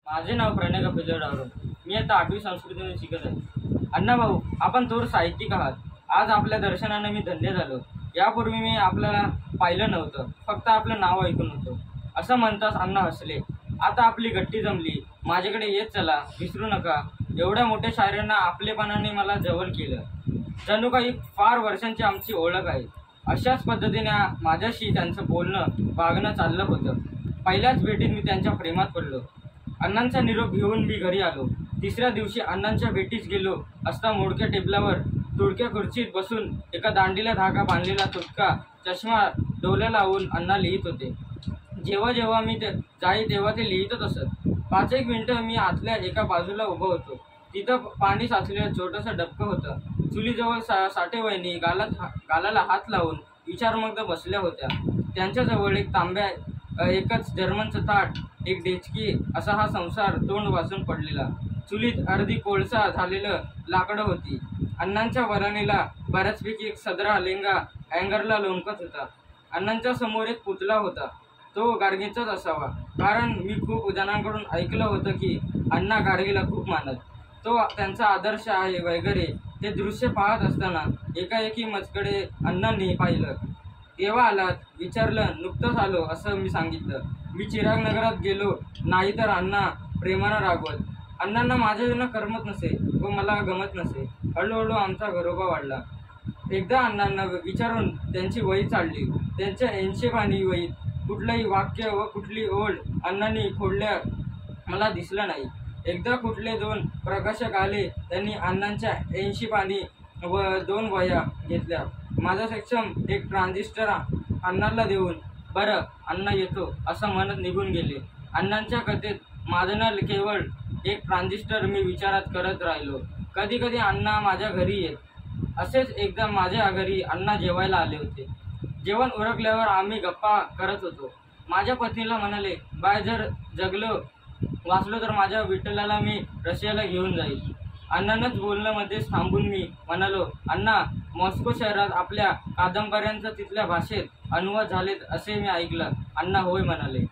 माझे नाव प्रणय कपिल डावरे. मी आता 8वी संस्कृतीमध्ये शिकत आहे. अण्णा भाऊ, आपण थोर साहित्यिक आहात. आज आपल्या दर्शनाने मी धन्य झालो. यापूर्वी मी आपल्याला पाहिलं नव्हतं, फक्त आपलं नाव ऐकून होतं. असं म्हणताच अण्णा हसले. आता आपली गट्टी जमली. माझ्याकडे येत चला, विसरू नका. एवढ्या मोठ्या शायरांना आपलेपणाने मला जवळ केलं. जणू काही फार वर्षांची आमची ओळख आहे. अशाच पद्धतीने माझ्याशी त्यांचं बोलणं वागणं चाललं होतं. पहिल्याच भेटीत मी त्यांच्या प्रेमात पडलो. अण्णांचा निरोप घेऊन मी घरी आलो. तिसऱ्या दिवशी अण्णांच्या भेटीस गेलो असता मोडक्या टेबलावर तुडक्या खुर्चीत बसून एका दांडीला धागा बांधलेला तुटका चष्मा डोळ्याला लावून अण्णा लिहित होते. जेव्हा जेव्हा मी जाई तेव्हा ते लिहितच असत. 5-1 मिनिटं मी आतल्या एका बाजूला उभं होतो. तिथं पाणी साचलेलं छोटंसं डबकं होतं. चुलीजवळ साठेवहिनी गालाला हात लावून विचारमग्न बसल्या होत्या. त्यांच्याजवळ एक तांब्या, एकच जर्मनचं ताट, एक डेचकी असा हा संसार तोंड वाचून पडलेला. चुलीत अर्धी कोळसा झालेलं लाकडं होती. अण्णांच्या वरणीला बऱ्याचपैकी एक सदरा लेंगा अँगरला लोंबकत होता. अण्णांच्या समोर एक पुतळा होता. तो गाडगेचाच असावा, कारण मी खूप जणांकडून ऐकलं होतं की अण्णा गाडगेला खूप मानत. तो त्यांचा आदर्श आहे वगैरे. ते दृश्य पाहत असताना एकाएकी माझ्याकडे अण्णांनी पाहिलं. केव्हा आलात विचारलं. नुकतंच आलो असं मी सांगितलं. मी चिरागनगरात गेलो नाही तर अण्णा प्रेमानं रागवत. अण्णांना माझ्याविना करमत नसे व मला गमत नसे. हळूहळू आमचा घरोबा वाढला. एकदा अण्णांना विचारून त्यांची वही चालली. त्यांच्या 80 पानी वहीत कुठलंही वाक्य व कुठली ओळ अण्णांनी खोडल्या मला दिसलं नाही. एकदा कुठले 2 प्रकाशक आले. त्यांनी अण्णांच्या 80 पानी व 2 वह्या घेतल्या. माझा सक्षम एक ट्रान्झिस्टर अण्णांना देऊन, बरं अण्णा येतो असं म्हणत निघून गेले. अण्णांच्या कथेत माझं न केवळ एक ट्रान्झिस्टर मी विचारात करत राहिलो. कधी कधी अण्णा माझ्या घरी येत. असेच एकदा माझ्या घरी अण्णा जेवायला आले होते. जेवण उरकल्यावर आम्ही गप्पा करत होतो. माझ्या पत्नीला म्हणाले, बाय जर जगलो वाचलो तर माझ्या विठ्ठलाला मी रशियाला घेऊन जाईल. अण्णांनाच बोलणं मध्येच थांबून मी म्हणालो, अण्णा मॉस्को शहरात आपल्या कादंबऱ्यांचा तिथल्या भाषेत अनुवाद झालेत असे मी ऐकलं. अण्णा होय म्हणाले.